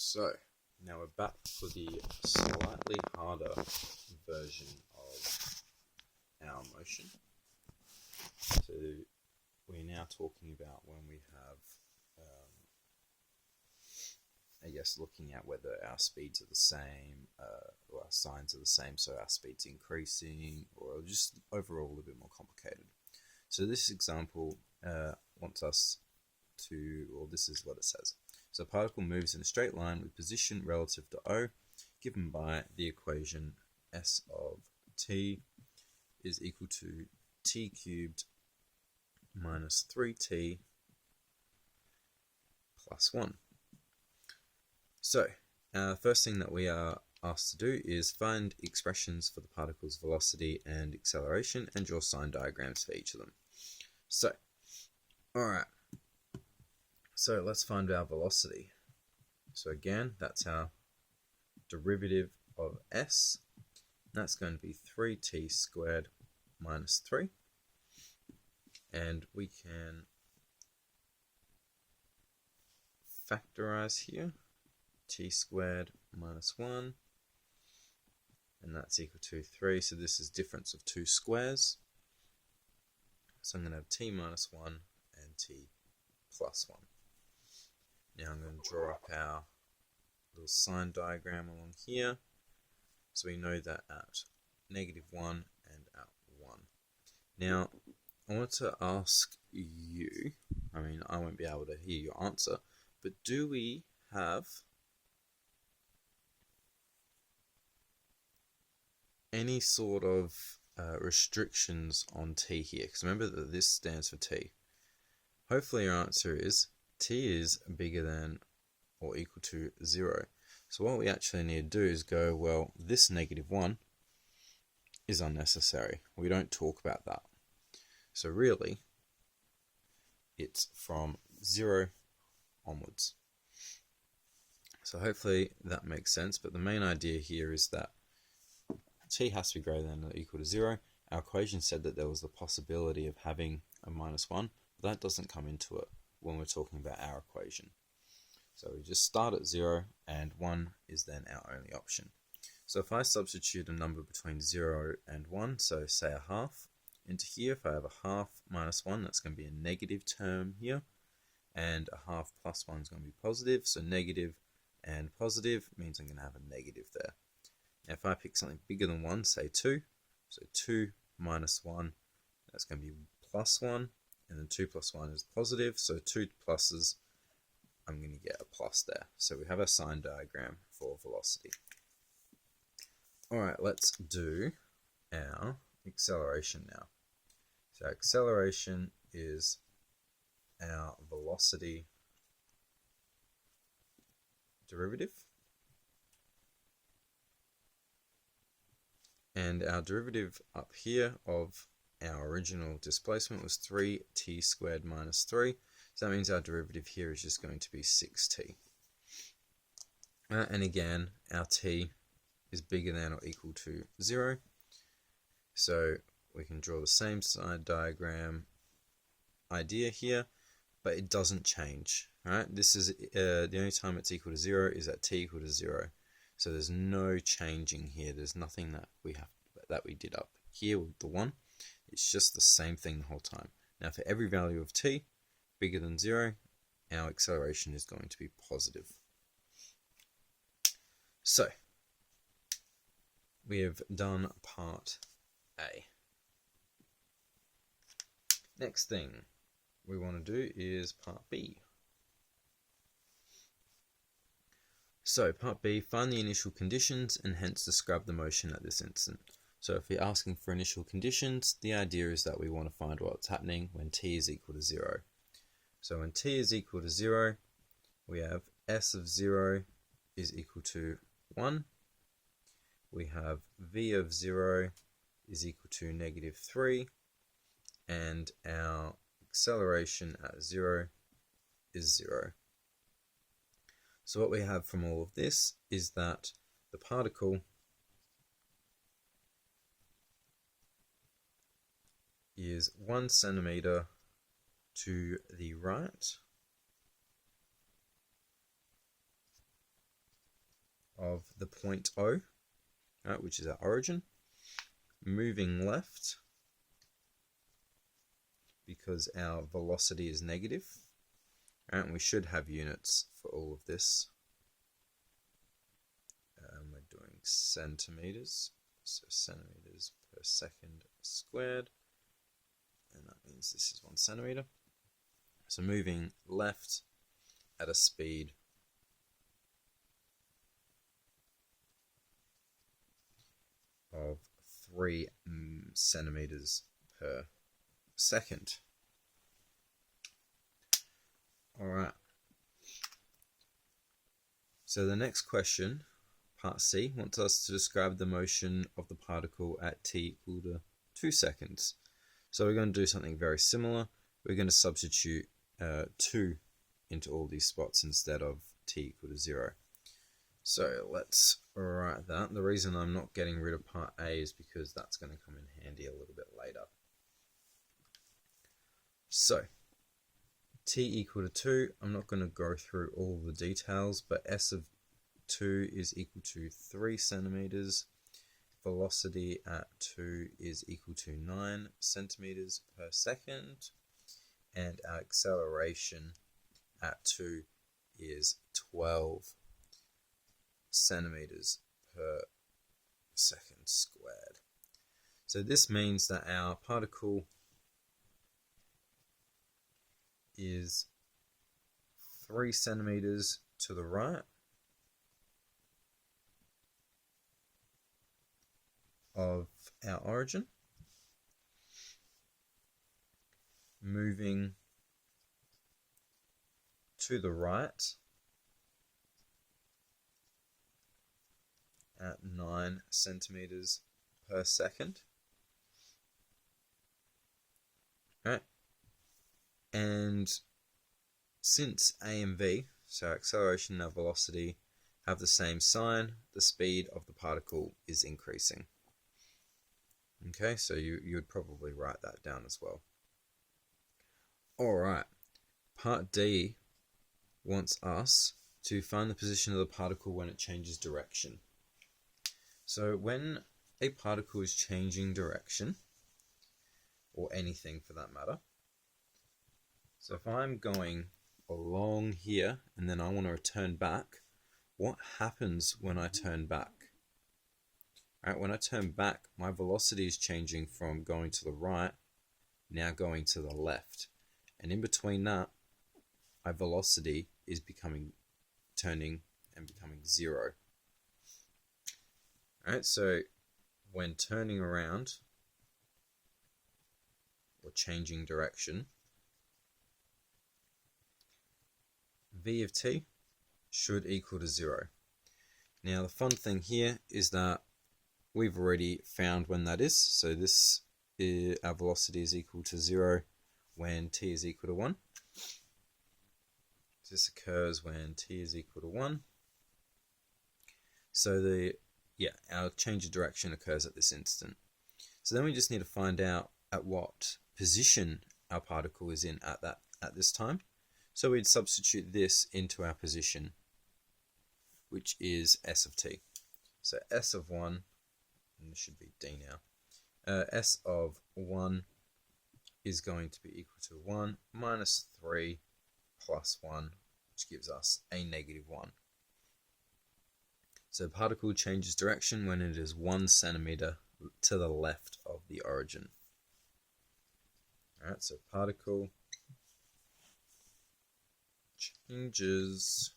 So now we're back for the slightly harder version of our motion. So we're now talking about when we have, looking at whether our speeds are the same, or our signs are the same, so our speed's increasing, or just overall a little bit more complicated. So this example wants us to, or this is what it says. So a particle moves in a straight line with position relative to O, given by the equation S of t is equal to t cubed minus 3t plus 1. So, first thing that we are asked to do is find expressions for the particle's velocity and acceleration and draw sign diagrams for each of them. So, alright. So let's find our velocity. So again, that's our derivative of s. That's going to be 3t squared minus 3. And we can factorize here. T squared minus 1. And that's equal to 3. So this is difference of two squares. So I'm going to have t minus 1 and t plus 1. Now I'm going to draw up our little sign diagram along here. So we know that at negative 1 and at 1. Now, I want to ask you, I won't be able to hear your answer, but do we have any sort of restrictions on t here? Because remember that this stands for t. Hopefully your answer is t is bigger than or equal to 0. So what we actually need to do is go, well, this negative 1 is unnecessary. We don't talk about that. So really, it's from 0 onwards. So hopefully that makes sense, but the main idea here is that t has to be greater than or equal to 0. Our equation said that there was the possibility of having a minus 1, but that doesn't come into it when we're talking about our equation. So we just start at 0 and 1 is then our only option. So if I substitute a number between 0 and 1, so say a half, into here, if I have a half minus 1, that's going to be a negative term here, and a half plus 1 is going to be positive, so negative and positive means I'm going to have a negative there. Now if I pick something bigger than 1, say 2, so 2 minus 1, that's going to be plus 1, and then 2 plus 1 is positive, so 2 pluses, I'm going to get a plus there. So we have a sign diagram for velocity. Alright, let's do our acceleration now. So acceleration is our velocity derivative. And our derivative up here of our original displacement was 3t squared minus 3. So that means our derivative here is just going to be 6t. And again, our t is bigger than or equal to 0. So we can draw the same side diagram idea here, but it doesn't change. Right? This is the only time it's equal to 0 is at t equal to 0. So there's no changing here. There's nothing that we did up here with the 1. It's just the same thing the whole time. Now for every value of t bigger than 0, our acceleration is going to be positive. So we have done part A. Next thing we want to do is part B. So part B, find the initial conditions and hence describe the motion at this instant. So if we're asking for initial conditions, the idea is that we want to find what's happening when t is equal to 0. So when t is equal to 0, we have s of 0 is equal to 1. We have v of 0 is equal to negative 3. And our acceleration at 0 is 0. So what we have from all of this is that the particle is 1 centimeter to the right of the point O, right, which is our origin, moving left because our velocity is negative, right, and we should have units for all of this. We're doing centimeters, so centimeters per second squared, and that means this is 1 centimeter. So moving left at a speed of 3 centimeters per second. Alright. So the next question, part C, wants us to describe the motion of the particle at t equal to 2 seconds. So we're going to do something very similar. We're going to substitute 2 into all these spots instead of t equal to 0. So let's write that. The reason I'm not getting rid of part A is because that's going to come in handy a little bit later. So t equal to 2, I'm not going to go through all the details, but s of 2 is equal to 3 centimeters. Velocity at 2 is equal to 9 centimeters per second. And our acceleration at 2 is 12 centimeters per second squared. So this means that our particle is 3 centimeters to the right of our origin, moving to the right at 9 centimeters per second. Right. And since a and v, so our acceleration and our velocity, have the same sign, the speed of the particle is increasing. Okay, so you would probably write that down as well. Alright, part D wants us to find the position of the particle when it changes direction. So when a particle is changing direction, or anything for that matter, so if I'm going along here and then I want to return back, what happens when I turn back? Right, when I turn back, my velocity is changing from going to the right, now going to the left. And in between that, my velocity is turning and becoming 0. Alright, so when turning around or changing direction, v of t should equal to 0. Now the fun thing here is that we've already found when that is. So this is, our velocity is equal to 0 when t is equal to 1. This occurs when t is equal to 1. So our change of direction occurs at this instant. So then we just need to find out at what position our particle is in at this time. So we'd substitute this into our position, which is s of t. So s of 1, and this should be d now, s of 1 is going to be equal to 1 minus 3 plus 1, which gives us a negative 1. So particle changes direction when it is 1 centimeter to the left of the origin. Alright, so particle changes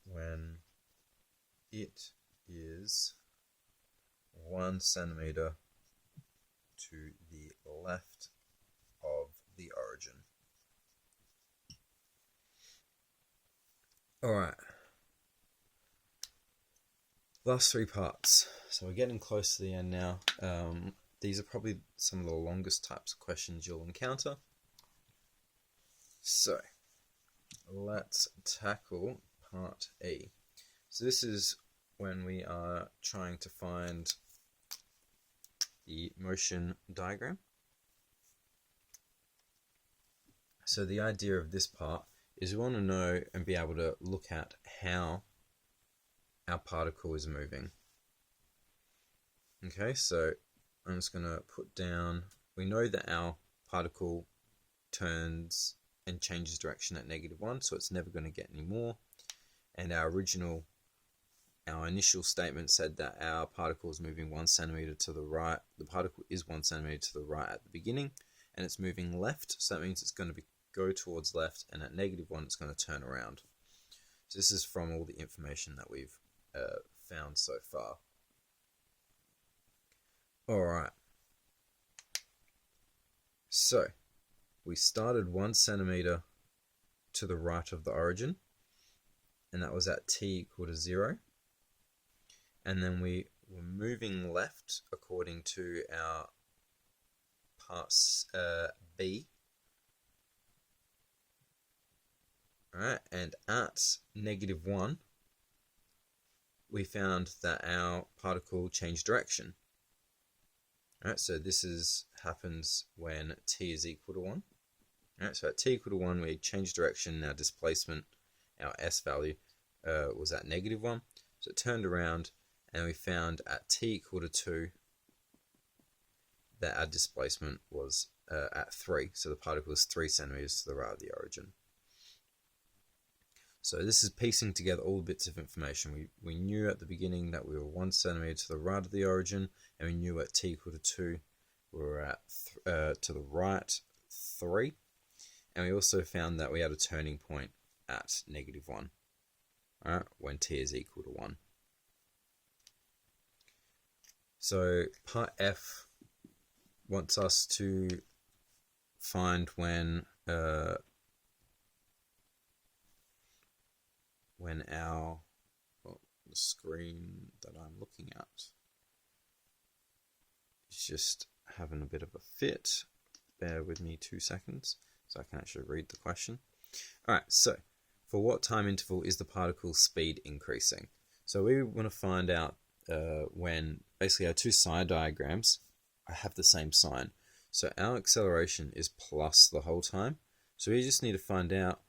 when it is 1 centimeter to the left of the origin. Alright, last 3 parts. So we're getting close to the end now. These are probably some of the longest types of questions you'll encounter. So let's tackle part E. So this is when we are trying to find the motion diagram. So the idea of this part is we want to know and be able to look at how our particle is moving. Okay, so I'm just going to put down, we know that our particle turns and changes direction at -1, so it's never going to get any more. And our initial statement said that our particle is moving 1 centimeter to the right. The particle is 1 centimeter to the right at the beginning, and it's moving left, so that means it's going to go towards left, and at -1 it's going to turn around. So this is from all the information that we've found so far. Alright, so we started 1 centimeter to the right of the origin, and that was at t = 0. And then we were moving left according to our part B. Alright, and at -1, we found that our particle changed direction. Alright, so this happens when t is equal to 1. Alright, so at t equal to 1, we changed direction. Our displacement, our s value, was at -1. So it turned around, and we found at t equal to 2 that our displacement was at 3. So the particle is 3 centimeters to the right of the origin. So this is piecing together all the bits of information. We knew at the beginning that we were 1 centimeter to the right of the origin, and we knew at t equal to 2 we were at to the right 3, and we also found that we had a turning point at -1, right, when t is equal to 1. So part F wants us to find when the screen that I'm looking at is just having a bit of a fit. Bear with me 2 seconds so I can actually read the question. Alright, so for what time interval is the particle speed increasing? So we want to find out when basically our two side diagrams have the same sign. So our acceleration is plus the whole time. So we just need to find out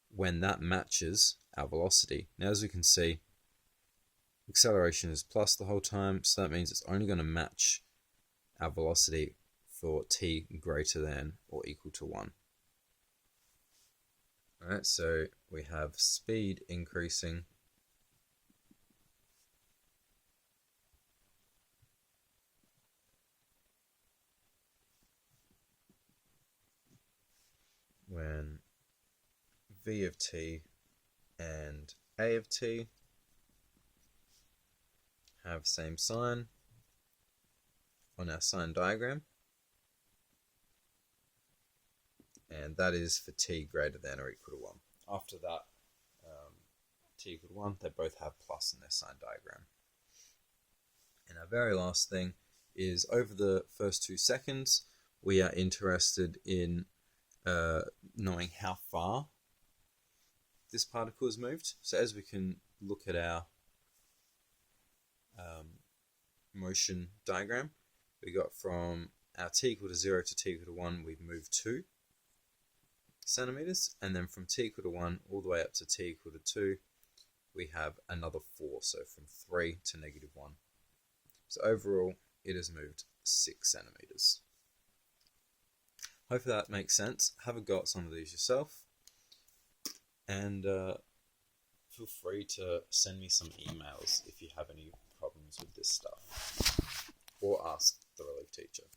when that matches our velocity. Now, as we can see, acceleration is plus the whole time, so that means it's only going to match our velocity for t greater than or equal to 1. Alright, so we have speed increasing when v of t and a of t have same sign on our sign diagram, and that is for t greater than or equal to 1. After that, t equal to 1, they both have plus in their sign diagram. And our very last thing is, over the first 2 seconds, we are interested in knowing how far this particle has moved. So as we can look at our motion diagram, we got from our t equal to 0 to t equal to 1, we've moved 2 centimeters, and then from t equal to 1 all the way up to t equal to 2, we have another 4, so from 3 to -1. So overall, it has moved 6 centimeters. Hopefully that makes sense. Have a go at some of these yourself, and feel free to send me some emails if you have any problems with this stuff, or ask the relief teacher.